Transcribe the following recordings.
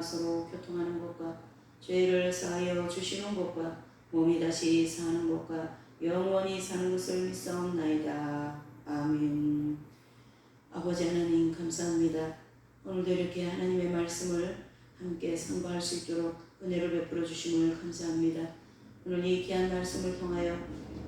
서로 교통하는 것과 죄를 사하여 주시는 것과 몸이 다시 사는 것과 영원히 사는 것을 믿사옵나이다. 아멘. 아버지 하나님 감사합니다. 오늘도 이렇게 하나님의 말씀을 함께 상고할 수 있도록 은혜를 베풀어 주심을 감사합니다. 오늘 이 귀한 말씀을 통하여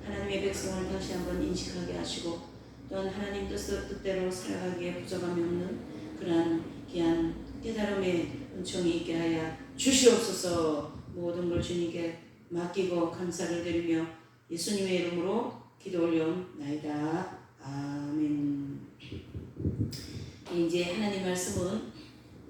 하나님의 백성을 다시 한번 인식하게 하시고 또한 하나님 뜻대로 살아가기에 부족함이 없는 그러한 귀한 깨달음의 은총이 있게 하여 주시옵소서. 모든 걸 주님께 맡기고 감사를 드리며 예수님의 이름으로 기도 올려옵나이다. 아멘. 이제 하나님 말씀은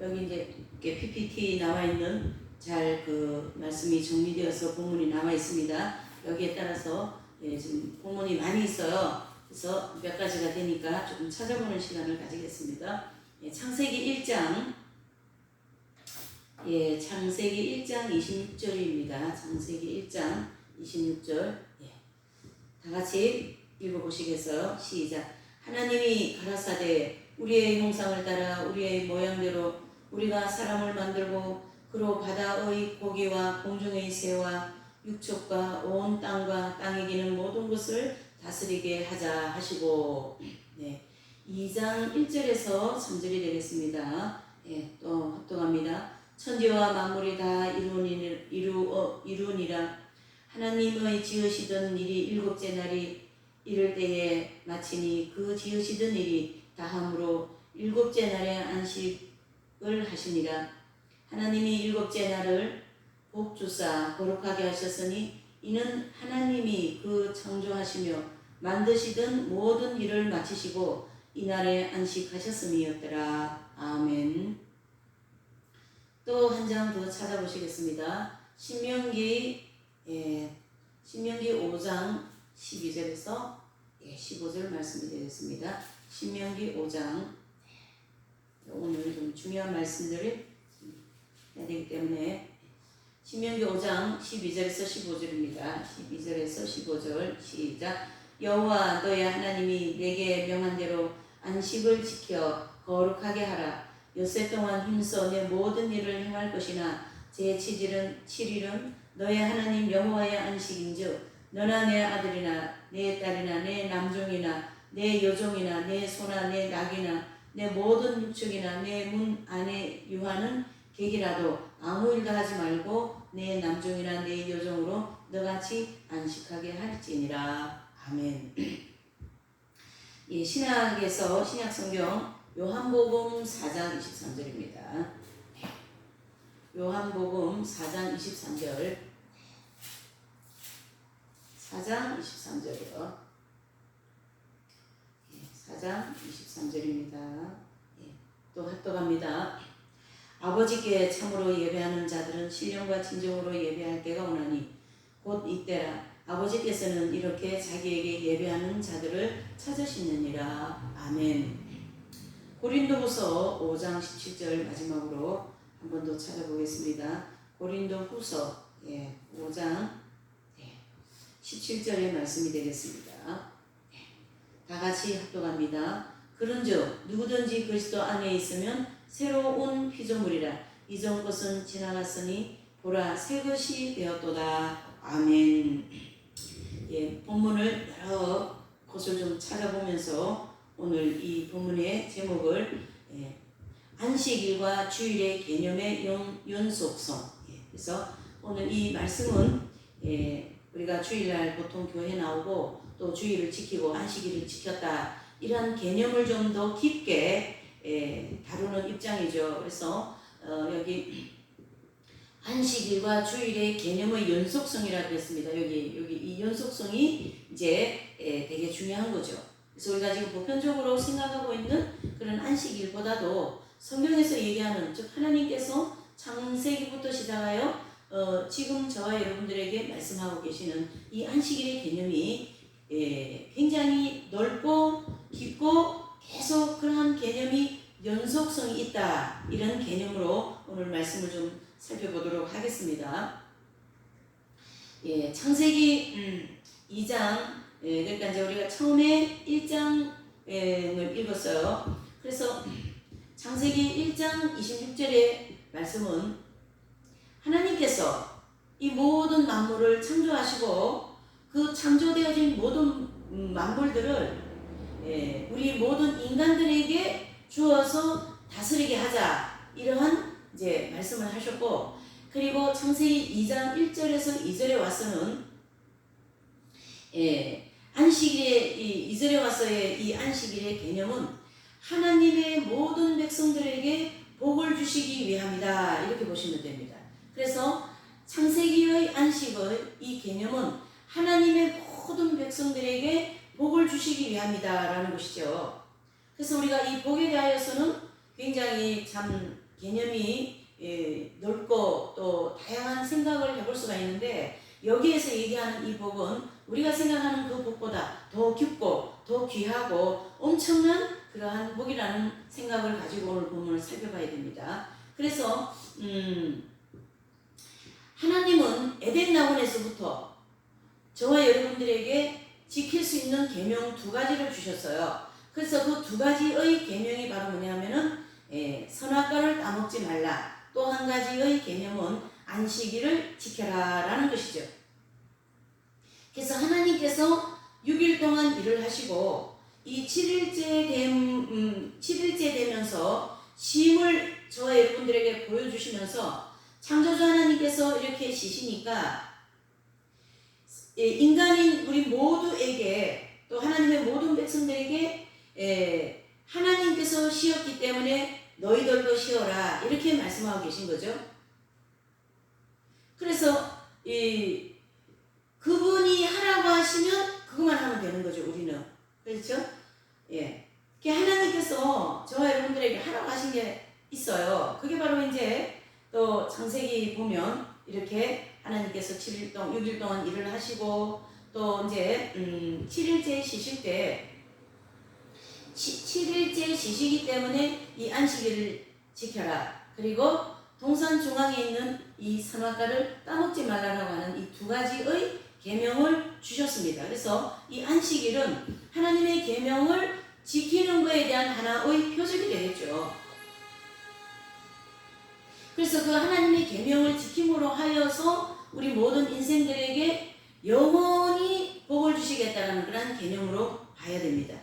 여기 이제 PPT 나와 있는 잘 그 말씀이 정리되어서 본문이 나와 있습니다. 여기에 따라서 지금 본문이 많이 있어요. 그래서 몇 가지가 되니까 조금 찾아보는 시간을 가지겠습니다. 창세기 1장 창세기 1장 26절입니다. 창세기 1장 26절 다 같이 읽어보시겠어요? 시작. 하나님이 가라사대 우리의 형상을 따라 우리의 모양대로 우리가 사람을 만들고 그로 바다의 고기와 공중의 새와 육축과 온 땅과 땅에 기는 모든 것을 다스리게 하자 하시고 2장 1절에서 3절이 되겠습니다. 또 합독합니다. 천지와 만물이 다 이루니라. 하나님의 지으시던 일이 일곱째 날이 이를 때에 마치니 그 지으시던 일이 다함으로 일곱째 날에 안식을 하시니라. 하나님이 일곱째 날을 복주사 거룩하게 하셨으니 이는 하나님이 그 창조하시며 만드시던 모든 일을 마치시고 이날에 안식하셨음이었더라. 아멘. 또 한 장 더 찾아보시겠습니다. 신명기 5장 12절에서 15절 말씀이 되겠습니다. 신명기 5장 오늘 좀 중요한 말씀들을 해야 되기 때문에 신명기 5장 12절에서 15절입니다. 12절에서 15절 시작. 여호와 너의 하나님이 내게 명한 대로 안식을 지켜 거룩하게 하라. 엿새 동안 힘써 내 모든 일을 행할 것이나 제7일은 너의 하나님 여호와의 안식인즉 너나 내 아들이나 내 딸이나 내 남종이나 내 여종이나 내 소나 내 낙이나 내 모든 육축이나 내 문 안에 유하는 객이라도 아무 일도 하지 말고 내 남종이나 내 여종으로 너같이 안식하게 할지니라. 아멘. 신약에서 신약성경 요한복음 4장 23절입니다. 요한복음 4장 23절 4장 23절이요. 4장 23절입니다. 또 합독합니다. 아버지께 참으로 예배하는 자들은 신령과 진정으로 예배할 때가 오나니 곧 이때라. 아버지께서는 이렇게 자기에게 예배하는 자들을 찾으시느니라. 아멘. 고린도후서 5장 17절 마지막으로 한 번 더 찾아보겠습니다. 고린도후서 5장 17절의 말씀이 되겠습니다. 다 같이 합독합니다. 그런즉 누구든지 그리스도 안에 있으면 새로운 피조물이라. 이전 것은 지나갔으니 보라 새 것이 되었도다. 아멘. 본문을 여러 곳을 좀 찾아보면서 오늘 이 본문의 제목을 안식일과 주일의 개념의 연속성. 그래서 오늘 이 말씀은 우리가 주일날 보통 교회 나오고 또 주일을 지키고 안식일을 지켰다 이런 개념을 좀 더 깊게 다루는 입장이죠. 그래서 여기 안식일과 주일의 개념의 연속성이라고 했습니다. 여기 이 연속성이 이제 되게 중요한 거죠. 그래서 우리가 지금 보편적으로 생각하고 있는 그런 안식일보다도 성경에서 얘기하는 즉 하나님께서 창세기부터 시작하여 지금 저와 여러분들에게 말씀하고 계시는 이 안식일의 개념이 굉장히 넓고 깊고 계속 그러한 개념이 연속성이 있다 이런 개념으로 오늘 말씀을 좀 살펴보도록 하겠습니다. 창세기 2장 그러니까 이제 우리가 처음에 1장을 읽었어요. 그래서 창세기 1장 26절에 말씀은 하나님께서 이 모든 만물을 창조하시고 그 창조되어진 모든 만물들을 우리 모든 인간들에게 주어서 다스리게 하자, 이러한 이제 말씀을 하셨고, 그리고 창세기 2장 1절에서 2절에 와서는 안식일의 2절에 와서의 이 안식일의 개념은 하나님의 모든 백성들에게 복을 주시기 위함이다, 이렇게 보시면 됩니다. 그래서 창세기의 안식의 이 개념은 하나님의 모든 백성들에게 복을 주시기 위함이다 라는 것이죠. 그래서 우리가 이 복에 대하여서는 굉장히 참 개념이 넓고 또 다양한 생각을 해볼 수가 있는데, 여기에서 얘기하는 이 복은 우리가 생각하는 그 복보다 더 깊고 더 귀하고 엄청난 그러한 복이라는 생각을 가지고 오늘 본문을 살펴봐야 됩니다. 그래서 하나님은 에덴 나원에서부터 저와 여러분들에게 지킬 수 있는 계명 2가지를 주셨어요. 그래서 그 2가지의 계명이 바로 뭐냐면은 선악과를 따먹지 말라, 또 한 가지의 계명은 안식일을 지켜라 라는 것이죠. 그래서 하나님께서 6일 동안 일을 하시고 이 7일째 되면서 쉼을 저와 여러분들에게 보여주시면서 창조주 하나님께서 이렇게 쉬시니까 인간인 우리 모두에게, 또 하나님의 모든 백성들에게 하나님께서 쉬었기 때문에 너희들도 쉬어라, 이렇게 말씀하고 계신 거죠. 그래서 그분이 하라고 하시면 그것만 하면 되는 거죠, 우리는. 그렇죠? 하나님께서 저와 여러분들에게 하라고 하신 게 있어요. 그게 바로 이제 또 창세기 보면 이렇게 하나님께서 6일 동안 일을 하시고, 또 이제 7일째 쉬실 때 7일째 쉬시기 때문에 이 안식일을 지켜라, 그리고 동산 중앙에 있는 이 선악과를 따먹지 말라라고 하는 이 2가지의 계명을 주셨습니다. 그래서 이 안식일은 하나님의 계명을 지키는 것에 대한 하나의 표적이 되겠죠. 그래서 그 하나님의 계명을 지킴으로 하여서 우리 모든 인생들에게 영원히 복을 주시겠다는 그런 개념으로 봐야 됩니다.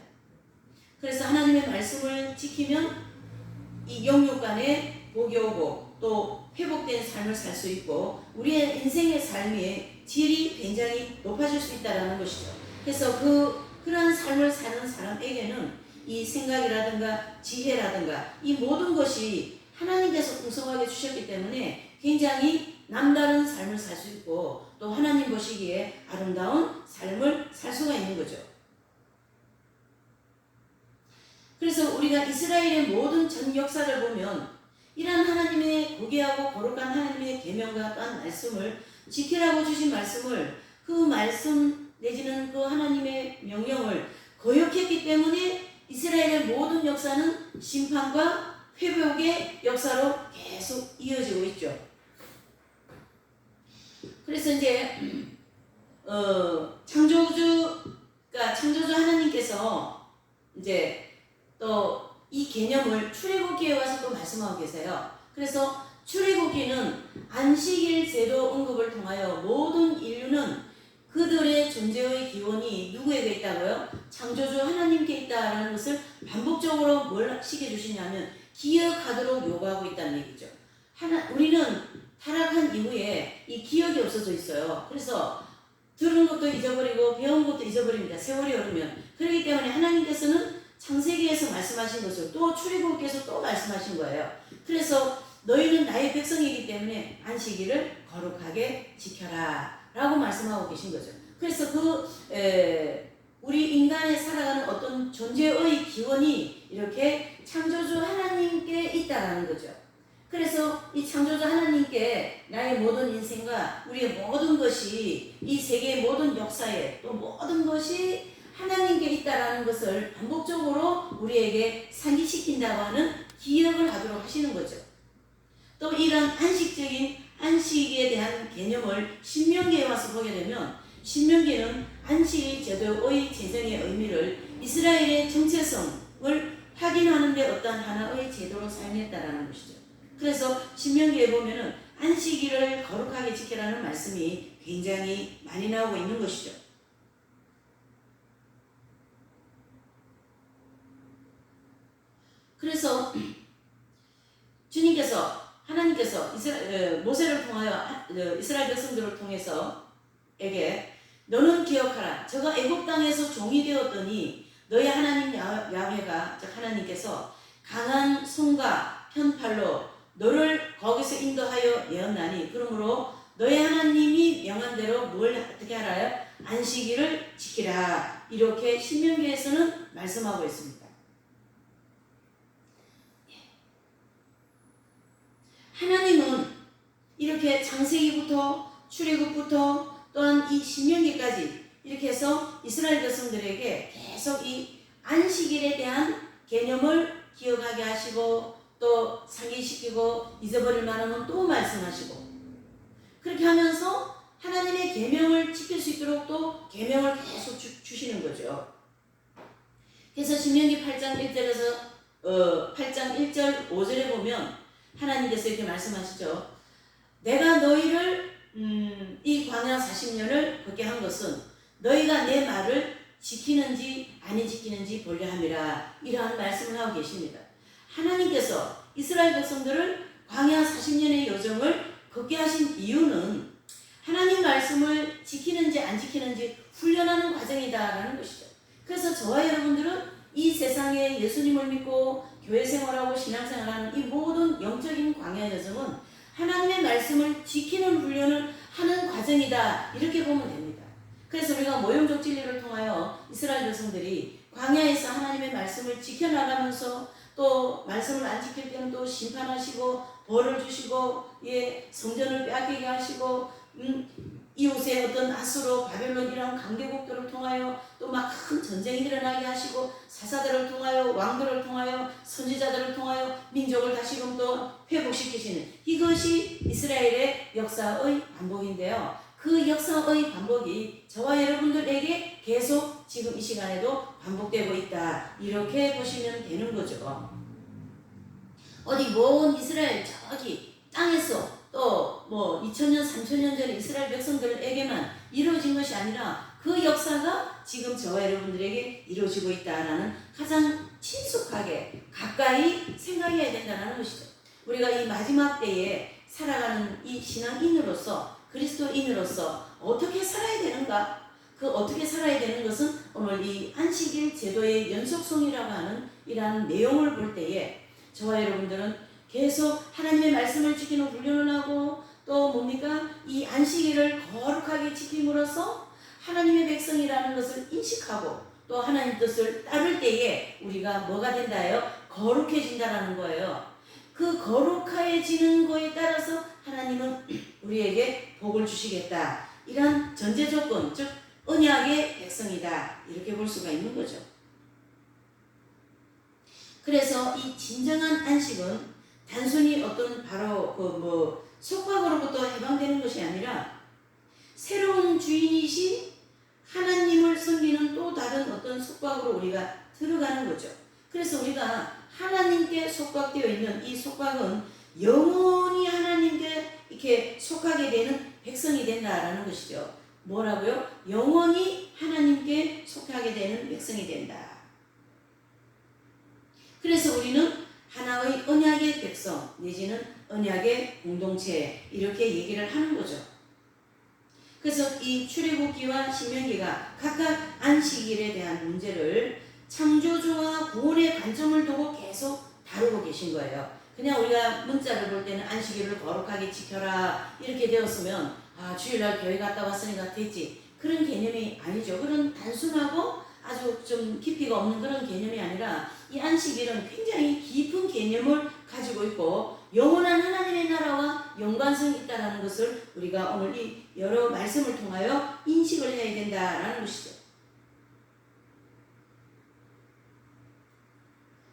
그래서 하나님의 말씀을 지키면 이 영육간에 복이 오고 또 회복된 삶을 살 수 있고 우리의 인생의 삶의 질이 굉장히 높아질 수 있다는 것이죠. 그래서 그러한 삶을 사는 사람에게는 이 생각이라든가 지혜라든가 이 모든 것이 하나님께서 풍성하게 주셨기 때문에 굉장히 남다른 삶을 살 수 있고 또 하나님 보시기에 아름다운 삶을 살 수가 있는 거죠. 그래서 우리가 이스라엘의 모든 전 역사를 보면 이러한 하나님의 고귀하고 거룩한 하나님의 계명과 또한 말씀을 지키라고 주신 말씀을, 그 말씀 내지는 그 하나님의 명령을 거역했기 때문에 이스라엘의 모든 역사는 심판과 회복의 역사로 계속 이어지고 있죠. 그래서 이제 창조주 하나님께서 이제 또 이 개념을 출애굽기에 와서 또 말씀하고 계세요. 그래서 출애굽기는 안식일 제도 언급을 통하여 모든 인류는 그들의 존재의 기원이 누구에게 있다고요? 창조주 하나님께 있다라는 것을 반복적으로 뭘 시켜주시냐면 기억하도록 요구하고 있다는 얘기죠. 우리는 타락한 이후에 이 기억이 없어져 있어요. 그래서 들은 것도 잊어버리고 배운 것도 잊어버립니다. 세월이 흐르면. 그렇기 때문에 하나님께서는 창세기에서 말씀하신 것을 또 출애굽기에서 또 말씀하신 거예요. 그래서 너희는 나의 백성이기 때문에 안식일을 거룩하게 지켜라 라고 말씀하고 계신 거죠. 그래서 우리 인간의 살아가는 어떤 존재의 기원이 이렇게 창조주 하나님께 있다라는 거죠. 그래서 이 창조주 하나님께 나의 모든 인생과 우리의 모든 것이 이 세계의 모든 역사에 또 모든 것이 하나님께 있다라는 것을 반복적으로 우리에게 상기시킨다고 하는 기억을 하도록 하시는 거죠. 또 이런 안식에 대한 개념을 신명기에 와서 보게 되면 신명기는 안식 제도의 제정의 의미를 이스라엘의 정체성을 확인하는 데 어떤 하나의 제도로 사용했다라는 것이죠. 그래서 신명기에 보면은 안식일을 거룩하게 지키라는 말씀이 굉장히 많이 나오고 있는 것이죠. 그래서 하나님께서 모세를 통하여 이스라엘 백성들을 통해서 에게 너는 기억하라. 저가 애굽 땅에서 종이 되었더니 너희 하나님 야훼가 즉 하나님께서 강한 손과 편팔로 너를 거기서 인도하여 내었나니 그러므로 너희 하나님이 명한 대로 뭘 어떻게 하라요? 안식일을 지키라. 이렇게 신명기에서는 말씀하고 있습니다. 하나님은 이렇게 창세기부터 출애굽부터 또한 이 신명기까지 이렇게 해서 이스라엘 백성들에게 계속 이 안식일에 대한 개념을 기억하게 하시고 또 상기시키고 잊어버릴 만하면 또 말씀하시고 그렇게 하면서 하나님의 계명을 지킬 수 있도록 또 계명을 계속 주시는 거죠. 그래서 신명기 8장 1절에서 8장 1절 5절에 보면 하나님께서 이렇게 말씀하시죠. 내가 너희를 이 광야 40년을 걷게 한 것은 너희가 내 말을 지키는지 아니 지키는지 보려 함이라. 이러한 말씀을 하고 계십니다. 하나님께서 이스라엘 백성들을 광야 40년의 여정을 걷게 하신 이유는 하나님 말씀을 지키는지 안 지키는지 훈련하는 과정이다라는 것이죠. 그래서 저와 여러분들은 이 세상에 예수님을 믿고 교회 생활하고 신앙생활하는 이 모든 영적인 광야 여정은 하나님의 말씀을 지키는 훈련을 하는 과정이다. 이렇게 보면 됩니다. 그래서 우리가 모형적 진리를 통하여 이스라엘 백성들이 광야에서 하나님의 말씀을 지켜나가면서 또 말씀을 안 지킬 때는 또 심판하시고 벌을 주시고 성전을 빼앗기게 하시고 이웃의 어떤 아수르 바벨론 이런 강대국들을 통하여 또 막 큰 전쟁이 일어나게 하시고 사사들을 통하여 왕들을 통하여 선지자들을 통하여 민족을 다시금 또 회복시키시는 이것이 이스라엘의 역사의 반복인데요. 그 역사의 반복이 저와 여러분들에게 계속 지금 이 시간에도 반복되고 있다. 이렇게 보시면 되는 거죠. 어디 먼 이스라엘 저기 땅에서 또 2000년 3000년 전에 이스라엘 백성들에게만 이루어진 것이 아니라 그 역사가 지금 저와 여러분들에게 이루어지고 있다라는 가장 친숙하게 가까이 생각해야 된다는 것이죠. 우리가 이 마지막 때에 살아가는 이 신앙인으로서 그리스도인으로서 어떻게 살아야 되는가? 그 어떻게 살아야 되는 것은 오늘 이 안식일 제도의 연속성이라고 하는 이러한 내용을 볼 때에 저와 여러분들은 계속 하나님의 말씀을 지키는 훈련을 하고 또 뭡니까? 이 안식일을 거룩하게 지킴으로써 하나님의 백성이라는 것을 인식하고 또 하나님 뜻을 따를 때에 우리가 뭐가 된다요? 거룩해진다라는 거예요. 그 거룩해지는 거에 따라서 하나님은 우리에게 복을 주시겠다. 이런 전제 조건, 즉 언약의 백성이다. 이렇게 볼 수가 있는 거죠. 그래서 이 진정한 안식은 단순히 어떤 바로 속박으로부터 해방되는 것이 아니라 새로운 주인이신 하나님을 섬기는 또 다른 어떤 속박으로 우리가 들어가는 거죠. 그래서 우리가 하나님께 속박되어 있는 이 속박은 영원히 하나님께 이렇게 속하게 되는 백성이 된다라는 것이죠. 뭐라고요? 영원히 하나님께 속하게 되는 백성이 된다. 그래서 우리는 하나의 언약의 백성 내지는 언약의 공동체 이렇게 얘기를 하는 거죠. 그래서 이 출애굽기와 신명기가 각각 안식일에 대한 문제를 창조주와 구원의 관점을 두고 계속 다루고 계신 거예요. 그냥 우리가 문자를 볼 때는 안식일을 거룩하게 지켜라 이렇게 되었으면 주일날 교회 갔다 왔으니까 됐지. 그런 개념이 아니죠. 그런 단순하고 아주 좀 깊이가 없는 그런 개념이 아니라 이 안식일은 굉장히 깊은 개념을 가지고 있고 영원한 하나님의 나라와 연관성이 있다는 것을 우리가 오늘 이 여러 말씀을 통하여 인식을 해야 된다라는 것이죠.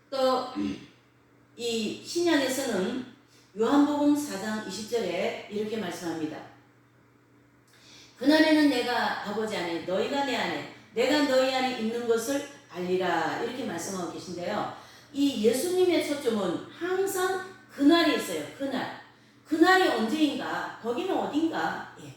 또 이 신약에서는 요한복음 4장 20절에 이렇게 말씀합니다. 그날에는 내가 아버지 안에 너희가 내 안에 내가 너희 안에 있는 것을 알리라 이렇게 말씀하고 계신데요. 이 예수님의 초점은 항상 그날이 있어요. 그날. 그날이 언제인가? 거기는 어딘가? 예.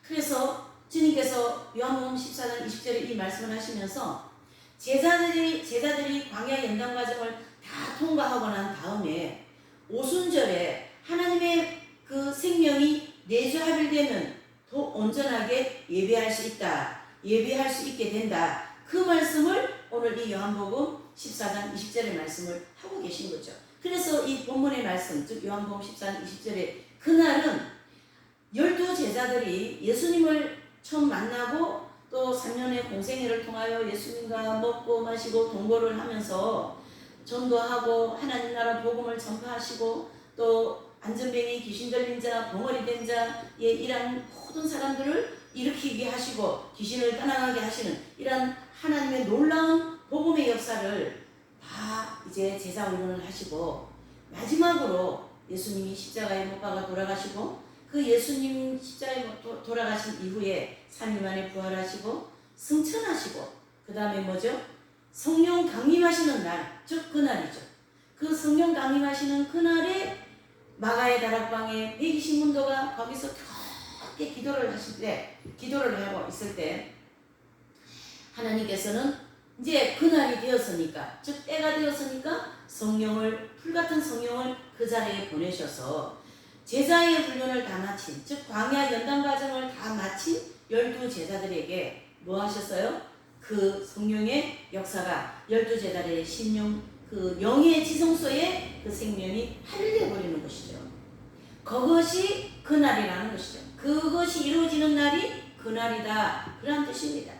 그래서 주님께서 요한복음 14장 20절에 이 말씀을 하시면서 제자들이 광야 연단 과정을 다 통과하고 난 다음에 오순절에 하나님의 그 생명이 내주 합일되면 더 온전하게 예배할 수 있다. 예배할 수 있게 된다. 그 말씀을 오늘 이 요한복음 14장 20절의 말씀을 하고 계신 거죠. 그래서 이 본문의 말씀, 즉 요한복음 14장 20절에 그날은 12제자들이 예수님을 처음 만나고 또 3년의 공생애를 통하여 예수님과 먹고 마시고 동거를 하면서 전도하고 하나님 나라 복음을 전파하시고 또 안전뱅이 귀신 들린 자, 벙어리 된 자의 이런 모든 사람들을 일으키게 하시고 귀신을 떠나가게 하시는 이런 하나님의 놀라운 복음의 역사를 다 이제 제사 훈련을 하시고 마지막으로 예수님이 십자가에 못 박아 돌아가시고 그 예수님 십자가에 돌아가신 이후에 3일 만에 부활하시고 승천하시고 그 다음에 뭐죠? 성령 강림하시는 날, 즉 그날이죠. 그 성령 강림하시는 그날에 마가의 다락방에 120문도가 거기서 그렇게 기도를 하고 있을 때 하나님께서는 이제 그날이 되었으니까, 즉 때가 되었으니까 불같은 성령을 그 자리에 보내셔서 제자의 훈련을 다 마친, 즉 광야 연단 과정을 다 마친 12제자들에게 뭐 하셨어요? 그 성령의 역사가 12제자들의 심령, 그 영의 지성소에 그 생명이 할례 버리는 것이죠. 그것이 그날이라는 것이죠. 그것이 이루어지는 날이 그날이다. 그런 뜻입니다.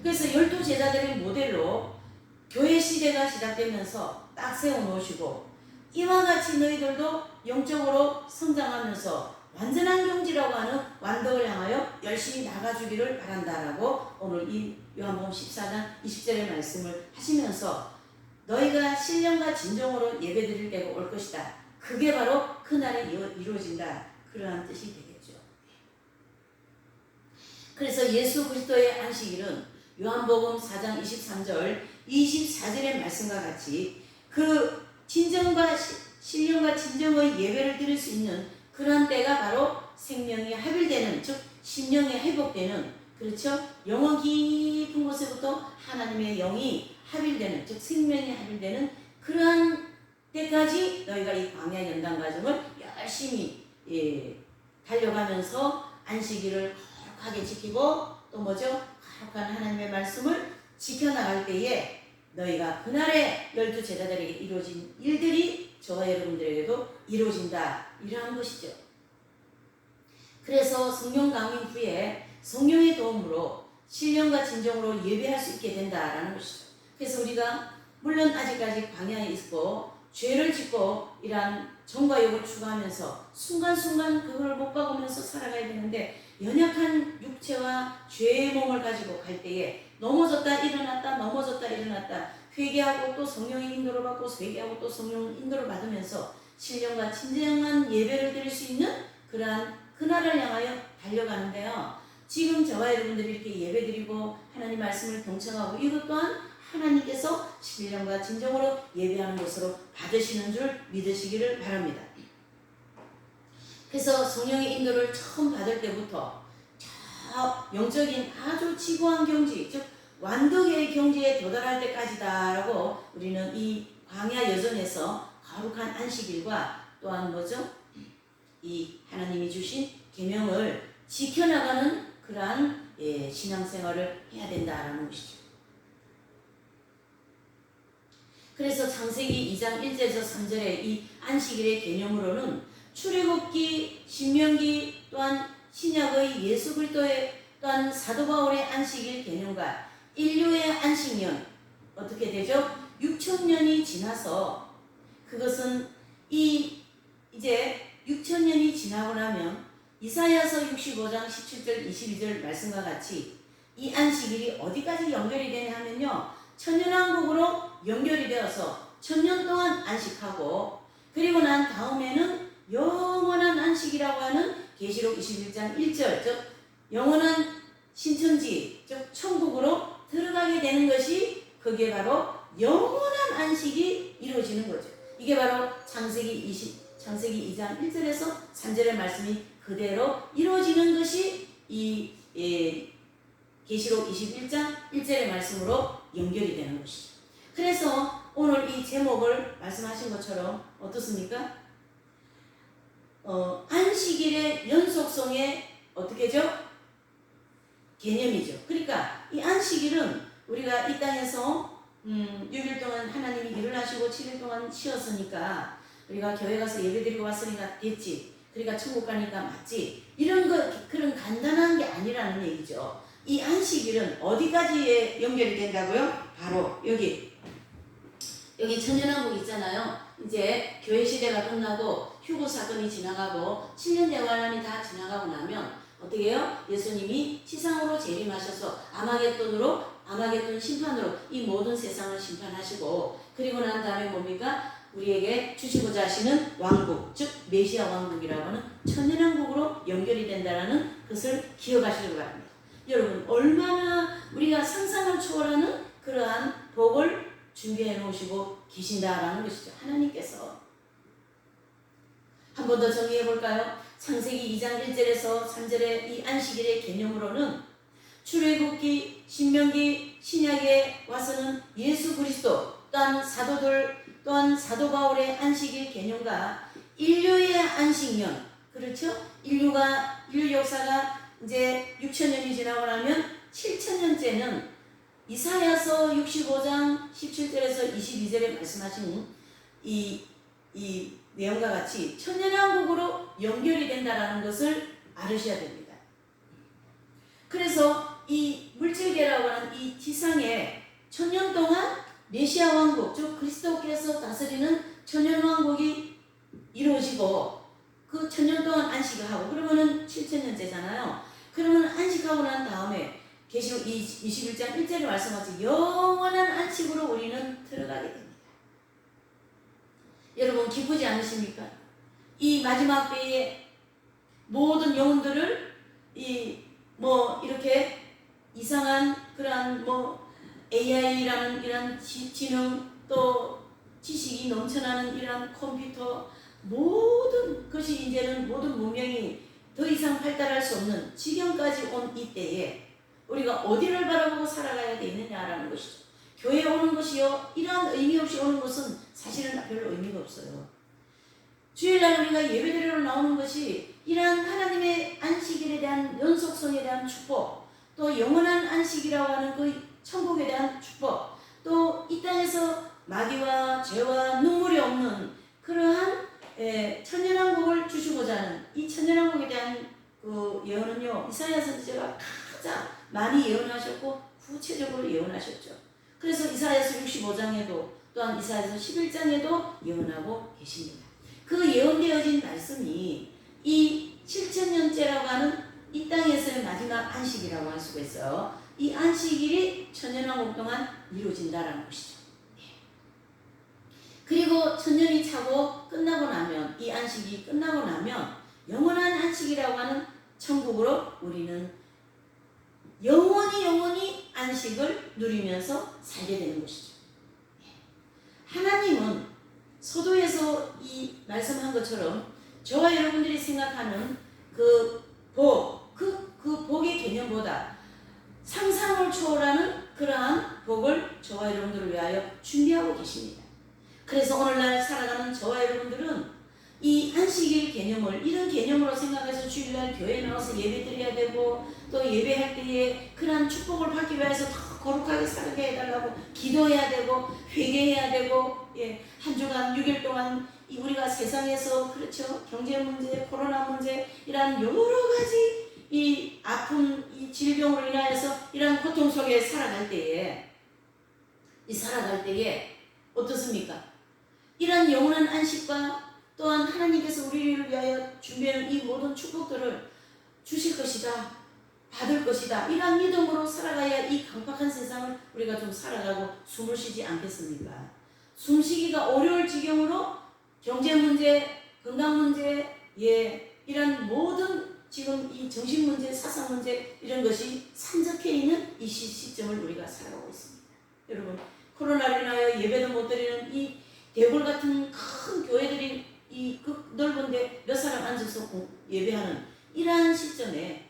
그래서 12제자들의 모델로 교회 시대가 시작되면서 딱 세워놓으시고 이와 같이 너희들도 영적으로 성장하면서 완전한 경지라고 하는 완덕을 향하여 열심히 나가주기를 바란다라고 오늘 이 요한복음 14장 20절의 말씀을 하시면서 너희가 신령과 진정으로 예배드릴 때가 올 것이다. 그게 바로 그날에 이루어진다. 그러한 뜻이 되겠죠. 그래서 예수 그리스도의 안식일은 요한복음 4장 23절 24절의 말씀과 같이 그 진정과 신령과 진정의 예배를 드릴 수 있는 그러한 때가 바로 생명이 합일되는, 즉 심령이 회복되는, 그렇죠? 영혼 깊은 곳에부터 하나님의 영이 합일되는, 즉 생명이 합일되는 그러한 때까지 너희가 이 광야 연단 과정을 열심히 달려가면서 안식일을 거룩하게 지키고 또 뭐죠? 거룩한 하나님의 말씀을 지켜나갈 때에 너희가 그날에 12제자들에게 이루어진 일들이 저와 여러분들에게도 이루어진다. 이러한 것이죠. 그래서 성령 강림 후에 성령의 도움으로 신령과 진정으로 예배할 수 있게 된다라는 것이죠. 그래서 우리가 물론 아직까지 광야에 있고 죄를 짓고 이러한 정과 욕을 추구하면서 순간순간 그걸 못 박으면서 살아가야 되는데 연약한 육체와 죄의 몸을 가지고 갈 때에 넘어졌다 일어났다 회개하고 또 성령의 인도를 받고 회개하고 또 성령의 인도를 받으면서 신령과 진정한 예배를 드릴 수 있는 그러한 그날을 향하여 달려가는데요. 지금 저와 여러분들이 이렇게 예배드리고 하나님 말씀을 경청하고 이것 또한 하나님께서 신령과 진정으로 예배하는 것으로 받으시는 줄 믿으시기를 바랍니다. 그래서 성령의 인도를 처음 받을 때부터 저 영적인 아주 지고한 경지, 즉 완덕의 경지에 도달할 때까지다라고 우리는 이 광야 여정에서 거룩한 안식일과 또한 뭐죠? 이 하나님이 주신 계명을 지켜나가는 그러한 신앙생활을 해야 된다라는 것이죠. 그래서 창세기 2장 1절에서 3절의 이 안식일의 개념으로는 출애굽기, 신명기 또한 신약의 예수 그리스도의 또한 사도 바울의 안식일 개념과 인류의 안식년 어떻게 되죠? 6,000년이 지나서 그것은 이제 6,000년이 지나고 나면 이사야서 65장 17절 22절 말씀과 같이 이 안식일이 어디까지 연결이 되냐 하면요. 천년왕국으로 연결이 되어서 1000년 동안 안식하고 그리고 난 다음에는 영원한 안식이라고 하는 계시록 21장 1절 즉 영원한 신천지 즉 천국으로 들어가게 되는 것이 그게 바로 영원한 안식이 이루어지는 거죠. 이게 바로 창세기 2장 1절에서 3절의 말씀이 그대로 이루어지는 것이 이 계시록 21장 1절의 말씀으로 연결이 되는 것이죠. 그래서 오늘 이 제목을 말씀하신 것처럼 어떻습니까? 안식일의 연속성의 어떻게죠? 개념이죠. 그러니까 이 안식일은 우리가 이 땅에서 6일 동안 하나님이 일을 하시고 7일 동안 쉬었으니까 우리가 교회 가서 예배 드리고 왔으니까 됐지. 그러니까 천국 가니까 맞지. 이런 그런 간단한 게 아니라는 얘기죠. 이 안식일은 어디까지에 연결이 된다고요? 바로 여기 천년왕국 있잖아요. 이제 교회 시대가 끝나고 휴거 사건이 지나가고 7년 대환란이 다 지나가고 나면 어떻게 해요? 예수님이 지상으로 재림하셔서 아마겟돈 심판으로 이 모든 세상을 심판하시고, 그리고 난 다음에 뭡니까? 우리에게 주시고자 하시는 왕국, 즉 메시아 왕국이라고 하는 천년왕국으로 연결이 된다는 것을 기억하시기 바랍니다. 여러분, 얼마나 우리가 상상을 초월하는 그러한 복을 준비해 놓으시고 계신다라는 것이죠. 하나님께서. 한 번 더 정리해 볼까요? 창세기 2장 1절에서 3절의 이 안식일의 개념으로는 출애굽기, 신명기, 신약에 와서는 예수 그리스도, 또한 사도들, 또한 사도 바울의 안식일 개념과 인류의 안식년, 그렇죠? 인류 역사가 이제 6,000년이 지나고 나면 7,000년째는 이사야서 65장 17절에서 22절에 말씀하신 이 내용과 같이 천년왕국으로 연결이 된다는 것을 알으셔야 됩니다. 그래서 이 물질계라고 하는 이 지상에 천년 동안 메시아 왕국, 즉 그리스도께서 다스리는 천년왕국이 이루어지고 그 천년 동안 안식을 하고, 그러면은 7,000년째잖아요. 그러면 안식하고 난 다음에 계시록 21장 1절에 말씀하신 영원한 안식으로 우리는 들어가게 됩니다. 여러분 기쁘지 않으십니까? 이 마지막 때에 모든 영혼들을 이렇게 이상한 그러한 AI라는 이런 지능, 또 지식이 넘쳐나는 이런 컴퓨터, 모든 것이 이제는 모든 문명이 더 이상 발달할 수 없는 지경까지 온 이때에 우리가 어디를 바라보고 살아가야 되느냐라는 것이죠. 교회에 오는 것이요, 이러한 의미 없이 오는 것은 사실은 별로 의미가 없어요. 주일날 우리가 예배드리러 나오는 것이 이러한 하나님의 안식일에 대한 연속성에 대한 축복, 또 영원한 안식이라고 하는 그 천국에 대한 축복, 또 이 땅에서 마귀와 죄와 눈물이 없는 그러한 천년왕국을 주시고자 하는 이 천년왕국에 대한 그 예언은요, 이사야 선지자가 가장 많이 예언하셨고 구체적으로 예언하셨죠. 그래서 이사야서 65장에도 또한 이사야서 11장에도 예언하고 계십니다. 그 예언되어진 말씀이 이 7,000년째라고 하는 이 땅에서의 마지막 안식이라고 할 수가 있어요. 이 안식일이 천년왕국 동안 이루어진다라는 것이죠. 그리고 천년이 차고 끝나고 나면, 이 안식이 끝나고 나면 영원한 안식이라고 하는 천국으로 우리는 영원히 안식을 누리면서 살게 되는 것이죠. 하나님은 서두에서 이 말씀한 것처럼 저와 여러분들이 생각하는 그 복의 개념보다 상상을 초월하는 그러한 복을 저와 여러분들을 위하여 준비하고 계십니다. 그래서 오늘날 살아가는 저와 여러분들은 이 안식일 개념을 이런 개념으로 생각해서 주일날 교회에 나와서 예배드려야 되고, 또 예배할 때에 그러한 축복을 받기 위해서 더 거룩하게 살게 해달라고 기도해야 되고 회개해야 되고, 한 주간 6일 동안 우리가 세상에서, 그렇죠, 경제 문제, 코로나 문제, 이런 여러 가지 이 아픔, 이 질병으로 인하여서 이런 고통 속에 살아갈 때에 어떻습니까? 이런 영원한 안식과 또한 하나님께서 우리를 위하여 준비하는 이 모든 축복들을 주실 것이다, 받을 것이다, 이런 믿음으로 살아가야 이 강팍한 세상을 우리가 좀 살아가고 숨을 쉬지 않겠습니까? 숨쉬기가 어려울 지경으로 경제 문제, 건강 문제, 이런 모든 지금 이 정신 문제, 사상 문제, 이런 것이 산적해 있는 이 시점을 우리가 살아가고 있습니다. 여러분, 코로나로 인하여 예배도 못 드리는 이 대골 같은 큰 교회들이 이 넓은데 몇 사람 앉아서 예배하는 이러한 시점에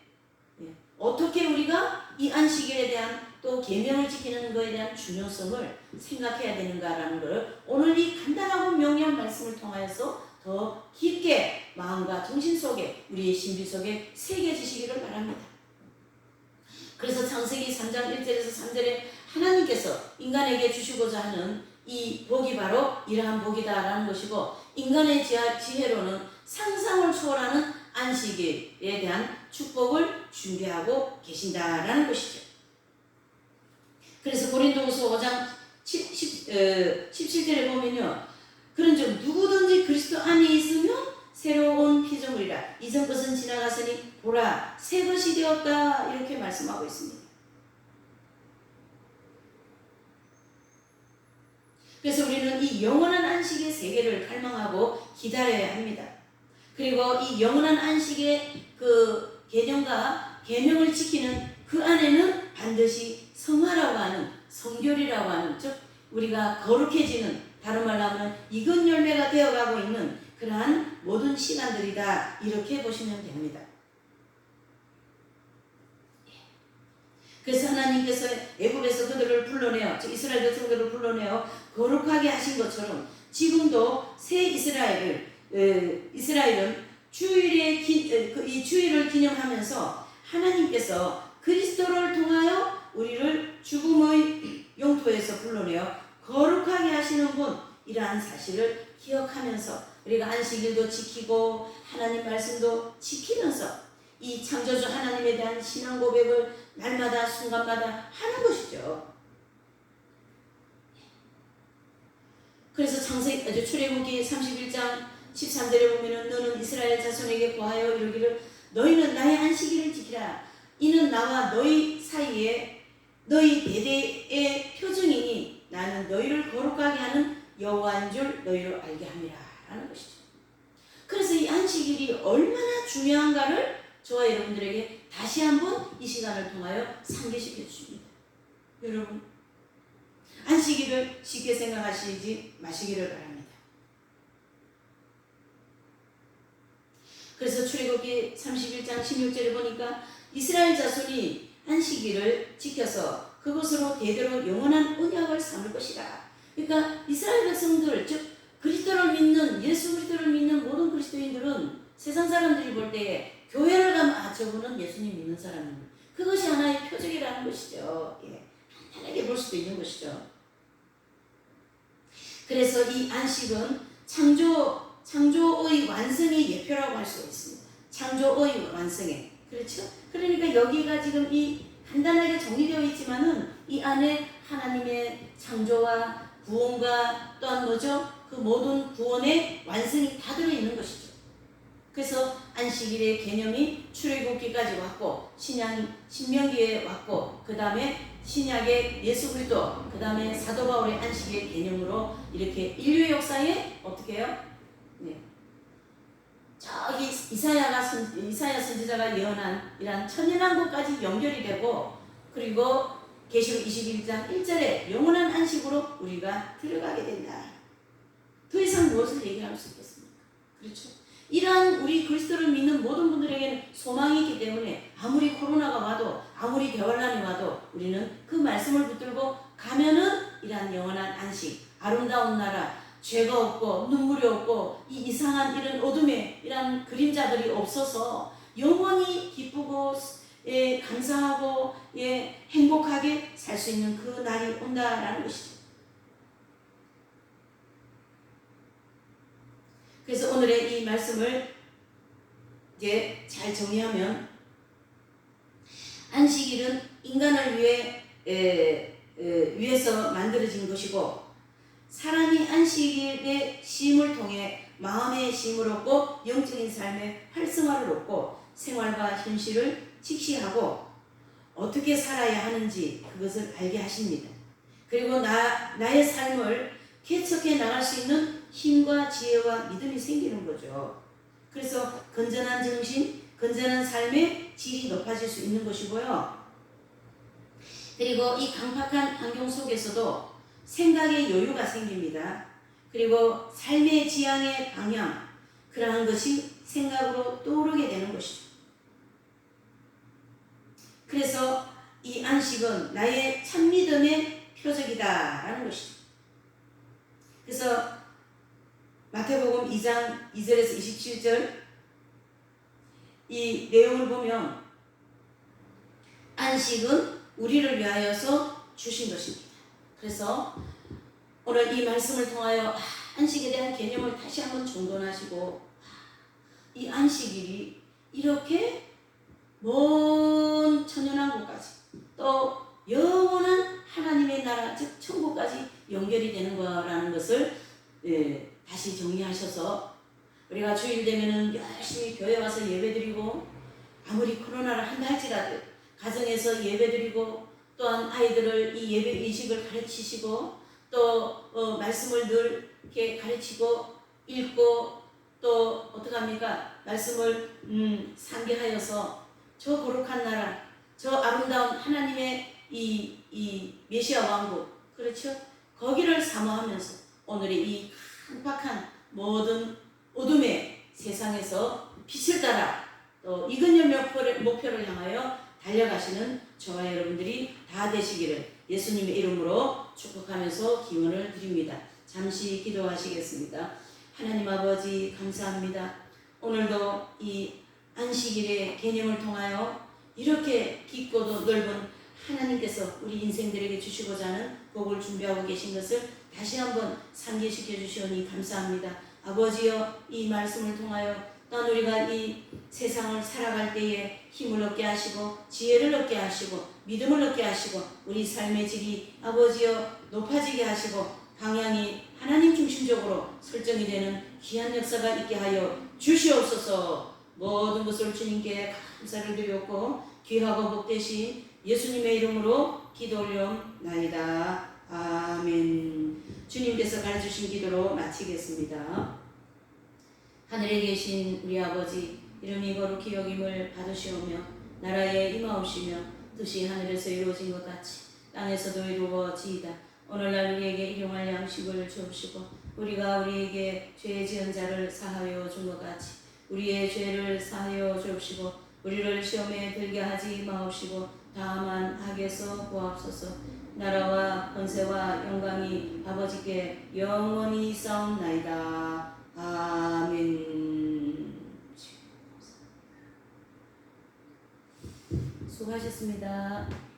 어떻게 우리가 이 안식일에 대한 또 계명을 지키는 것에 대한 중요성을 생각해야 되는가라는 것을 오늘 이 간단하고 명료한 말씀을 통하여서 더 깊게 마음과 정신 속에 우리의 신비 속에 새겨지시기를 바랍니다. 그래서 창세기 3장 1절에서 3절에 하나님께서 인간에게 주시고자 하는 이 복이 바로 이러한 복이다라는 것이고, 인간의 지혜로는 상상을 초월하는 안식일에 대한 축복을 준비하고 계신다라는 것이죠. 그래서 고린도후서 5장 17절에 보면요, 그런즉 누구든지 그리스도 안에 있으면 새로운 피조물이라, 이전 것은 지나갔으니 보라 새 것이 되었다, 이렇게 말씀하고 있습니다. 그래서 우리는 이 영원한 안식의 세계를 갈망하고 기다려야 합니다. 그리고 이 영원한 안식의 그 개념과 계명을 지키는 그 안에는 반드시 성화라고 하는, 성결이라고 하는, 즉 우리가 거룩해지는, 다른 말로 하면 익은 열매가 되어가고 있는 그러한 모든 시간들이다, 이렇게 보시면 됩니다. 그래서 하나님께서 애굽에서 그들을 불러내어, 즉 이스라엘 백성들을 불러내어 거룩하게 하신 것처럼 지금도 새 이스라엘은 이 주일을 기념하면서 하나님께서 그리스도를 통하여 우리를 죽음의 영토에서 불러내어 거룩하게 하시는 분, 이러한 사실을 기억하면서 우리가 안식일도 지키고 하나님 말씀도 지키면서 이 창조주 하나님에 대한 신앙 고백을 날마다 순간마다 하는 것이죠. 그래서 출애굽기 31장 13절에 보면은 너는 이스라엘 자손에게 고하여 이르기를 너희는 나의 안식일을 지키라. 이는 나와 너희 사이에 너희 대대의 표징이니 나는 너희를 거룩하게 하는 여호와인 줄 너희를 알게 함이라 라는 것이죠. 그래서 이 안식일이 얼마나 중요한가를 저와 여러분들에게 다시 한번 이 시간을 통하여 상기시켜 주십니다. 여러분, 안식일을 쉽게 생각하시지 마시기를 바랍니다. 그래서 출애굽기 31장 16절에 보니까 이스라엘 자손이 안식일을 지켜서 그것으로 대대로 영원한 언약을 삼을 것이라. 그러니까 이스라엘 백성들, 즉 그리스도를 믿는, 예수 그리스도를 믿는 모든 그리스도인들은 세상 사람들이 볼 때에 교회를 가면 저분은 예수님 믿는 사람입니다. 그것이 하나의 표적이라는 것이죠. 간단하게 볼 수도 있는 것이죠. 그래서 이 안식은 창조의 완성의 예표라고 할 수 있습니다. 창조의 완성에. 그렇죠? 그러니까 여기가 지금 이 간단하게 정리되어 있지만은 이 안에 하나님의 창조와 구원과 또한 뭐죠? 그 모든 구원의 완성이 다 들어있는 것이죠. 그래서 안식일의 개념이 출애굽기까지 왔고, 신명기에 왔고, 그 다음에 신약의 예수 그리스도, 그 다음에 사도 바울의 안식의 개념으로 이렇게 인류 역사에 어떻게 해요? 저기 이사야 선지자가 예언한 이러한 천년왕국까지 연결이 되고, 그리고 계시록 21장 1절에 영원한 안식으로 우리가 들어가게 된다. 더 이상 무엇을 얘기할 수 있겠습니까? 그렇죠? 이러한 우리 그리스도를 믿는 모든 분들에게는 소망이 있기 때문에 아무리 코로나가 와도, 아무리 대환란이 와도 우리는 그 말씀을 붙들고 가면은 이러한 영원한 안식, 아름다운 나라, 죄가 없고 눈물이 없고 이 이상한 이런 어둠의 이런 그림자들이 없어서 영원히 기쁘고 감사하고 행복하게 살 수 있는 그 날이 온다라는 것이죠. 그래서 오늘의 이 말씀을 이제 잘 정리하면, 안식일은 인간을 위해서 만들어진 것이고, 사람이 안식일의 쉼을 통해 마음의 쉼을 얻고 영적인 삶의 활성화를 얻고 생활과 현실을 직시하고 어떻게 살아야 하는지 그것을 알게 하십니다. 그리고 나의 삶을 개척해 나갈 수 있는 힘과 지혜와 믿음이 생기는 거죠. 그래서 건전한 정신, 건전한 삶의 질이 높아질 수 있는 것이고요. 그리고 이 강팍한 환경 속에서도 생각의 여유가 생깁니다. 그리고 삶의 지향의 방향, 그러한 것이 생각으로 떠오르게 되는 것이죠. 그래서 이 안식은 나의 참믿음의 표적이다라는 것이죠. 그래서 마태복음 2장 2절에서 27절 이 내용을 보면 안식은 우리를 위하여서 주신 것입니다. 그래서 오늘 이 말씀을 통하여 안식에 대한 개념을 다시 한번 정돈하시고 이 안식일이 이렇게 먼 천연한 곳까지 또 영원한 하나님의 나라 즉 천국까지 연결이 되는 거라는 것을 다시 정리하셔서 우리가 주일 되면은 열심히 교회 와서 예배드리고 아무리 코로나를 한다 할지라도 가정에서 예배드리고 또한 아이들을 이 예배 인식을 가르치시고 또 말씀을 늘 이렇게 가르치고 읽고 또 어떡합니까? 말씀을 상기하여서 저 거룩한 나라, 저 아름다운 하나님의 이 메시아 왕국, 그렇죠? 거기를 사모하면서 오늘의 이 깜빡한 모든 어둠의 세상에서 빛을 따라 또 이근여 목표를 향하여 달려가시는 저와 여러분들이 다 되시기를 예수님의 이름으로 축복하면서 기원을 드립니다. 잠시 기도하시겠습니다. 하나님 아버지 감사합니다. 오늘도 이 안식일의 개념을 통하여 이렇게 깊고도 넓은 하나님께서 우리 인생들에게 주시고자 하는 복을 준비하고 계신 것을 다시 한번 상기시켜 주시오니 감사합니다. 아버지여, 이 말씀을 통하여 또한 우리가 이 세상을 살아갈 때에 힘을 얻게 하시고 지혜를 얻게 하시고 믿음을 얻게 하시고 우리 삶의 질이 아버지여 높아지게 하시고 방향이 하나님 중심적으로 설정이 되는 귀한 역사가 있게 하여 주시옵소서. 모든 것을 주님께 감사를 드렸고 귀하고 복되신 예수님의 이름으로 기도 올려옵나이다. 아멘. 주님께서 가르쳐주신 기도로 마치겠습니다. 하늘에 계신 우리 아버지, 이름이 거룩히 여김을 받으시오며 나라에 임하옵시며 뜻이 하늘에서 이루어진 것 같이 땅에서도 이루어지이다. 오늘날 우리에게 일용할 양식을 주옵시고 우리가 우리에게 죄 지은 자를 사하여 준 것 같이 우리의 죄를 사하여 주옵시고 우리를 시험에 들게 하지 마옵시고 다만 악에서 구하옵소서. 나라와 권세와 영광이 아버지께 영원히 싸움나이다. 아멘. 수고하셨습니다.